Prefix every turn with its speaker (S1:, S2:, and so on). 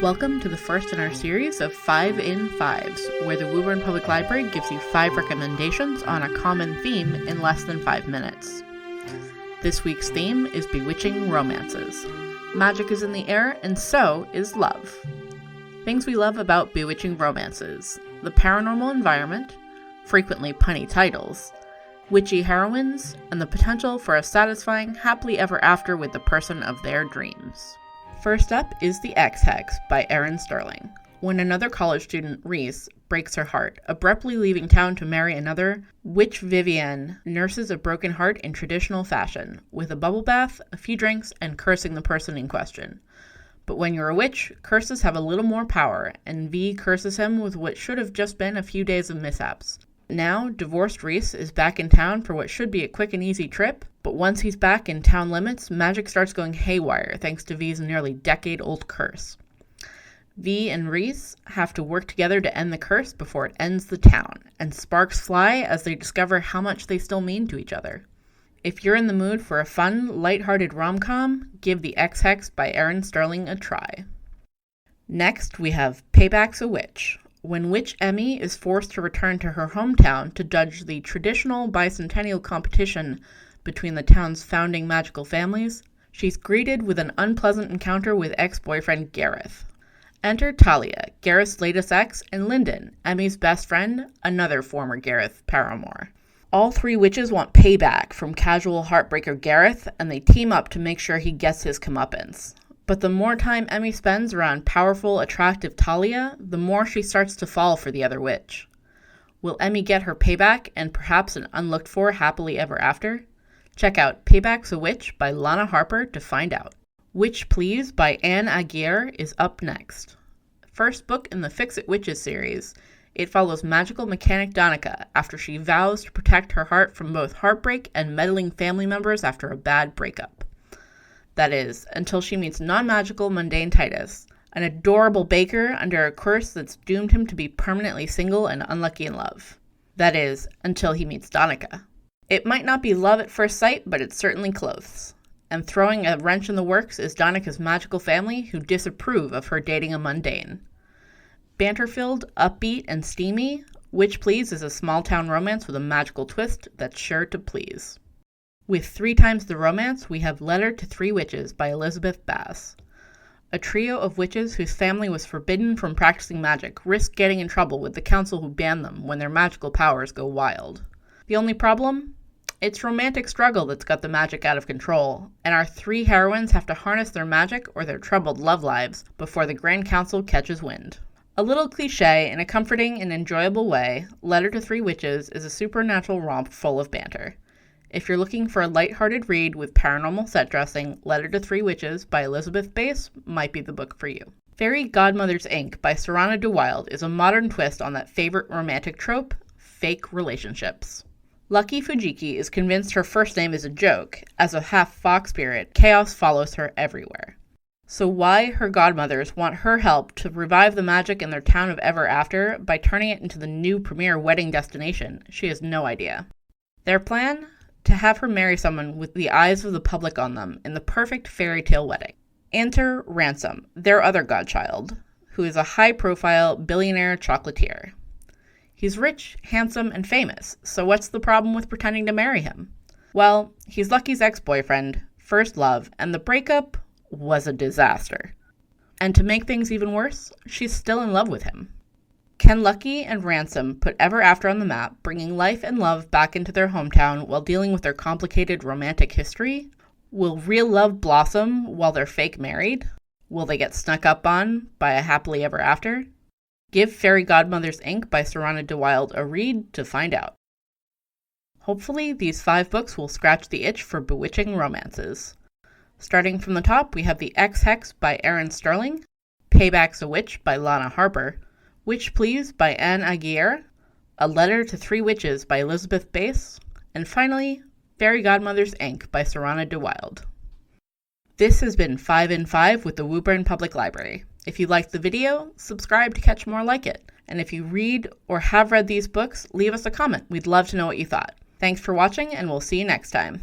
S1: Welcome to the first in our series of 5 in 5s, where the Woburn Public Library gives you 5 recommendations on a common theme in less than 5 minutes. This week's theme is Bewitching Romances. Magic is in the air, and so is love. Things we love about Bewitching Romances: the paranormal environment, frequently punny titles, witchy heroines, and the potential for a satisfying happily ever after with the person of their dreams. First up is the X Hex by Erin Sterling. When another college student, Reese, breaks her heart, abruptly leaving town to marry another, witch Vivienne nurses a broken heart in traditional fashion, with a bubble bath, a few drinks, and cursing the person in question. But when you're a witch, curses have a little more power, and V curses him with what should have just been a few days of mishaps. Now, divorced Reese is back in town for what should be a quick and easy trip, but once he's back in town limits, magic starts going haywire thanks to V's nearly decade-old curse. V and Reese have to work together to end the curse before it ends the town, and sparks fly as they discover how much they still mean to each other. If you're in the mood for a fun, lighthearted rom-com, give the X Hex by Erin Sterling a try. Next, we have Paybacks Witch. When Witch Emmy is forced to return to her hometown to judge the traditional bicentennial competition between the town's founding magical families, she's greeted with an unpleasant encounter with ex-boyfriend Gareth. Enter Talia, Gareth's latest ex, and Lyndon, Emmy's best friend, another former Gareth paramour. All three witches want payback from casual heartbreaker Gareth, and they team up to make sure he gets his comeuppance. But the more time Emmy spends around powerful, attractive Talia, the more she starts to fall for the other witch. Will Emmy get her payback and perhaps an unlooked-for happily ever after? Check out Paybacks Witch by Lana Harper to find out. Witch Please by Anne Aguirre is up next. First book in the Fix-It Witches series, it follows magical mechanic Donica after she vows to protect her heart from both heartbreak and meddling family members after a bad breakup. That is, until she meets non-magical mundane Titus, an adorable baker under a curse that's doomed him to be permanently single and unlucky in love. That is, until he meets Donica. It might not be love at first sight, but it's certainly close. And throwing a wrench in the works is Donica's magical family, who disapprove of her dating a mundane. Banter-filled, upbeat, and steamy, Witch Please is a small-town romance with a magical twist that's sure to please. With 3 times the romance, we have Letter to 3 Witches by Elizabeth Bass. A trio of witches whose family was forbidden from practicing magic risk getting in trouble with the council who banned them when their magical powers go wild. The only problem? It's romantic struggle that's got the magic out of control, and our 3 heroines have to harness their magic or their troubled love lives before the Grand Council catches wind. A little cliché in a comforting and enjoyable way, Letter to 3 Witches is a supernatural romp full of banter. If you're looking for a lighthearted read with paranormal set dressing, Letter to 3 Witches by Elizabeth Bass might be the book for you. Fairy Godmothers Ink by Serana de Wilde is a modern twist on that favorite romantic trope, fake relationships. Lucky Fujiki is convinced her first name is a joke. As a half-fox spirit, chaos follows her everywhere. So why her godmothers want her help to revive the magic in their town of Ever After by turning it into the new premier wedding destination, she has no idea. Their plan? To have her marry someone with the eyes of the public on them in the perfect fairy tale wedding. Enter Ransom, their other godchild, who is a high-profile billionaire chocolatier. He's rich, handsome, and famous, so what's the problem with pretending to marry him? Well, he's Lucky's ex-boyfriend, first love, and the breakup was a disaster. And to make things even worse, she's still in love with him. Can Lucky and Ransom put Ever After on the map, bringing life and love back into their hometown while dealing with their complicated romantic history? Will real love blossom while they're fake married? Will they get snuck up on by a happily ever after? Give Fairy Godmothers Ink by Serana de Wilde a read to find out. Hopefully, these 5 books will scratch the itch for bewitching romances. Starting from the top, we have the X Hex by Erin Sterling, Paybacks Witch by Lana Harper, Witch Please by Anne Aguirre, A Letter to 3 Witches by Elizabeth Bass, and finally, Fairy Godmothers Ink by Serana de Wilde. This has been 5 in 5 with the Woburn Public Library. If you liked the video, subscribe to catch more like it. And if you read or have read these books, leave us a comment. We'd love to know what you thought. Thanks for watching, and we'll see you next time.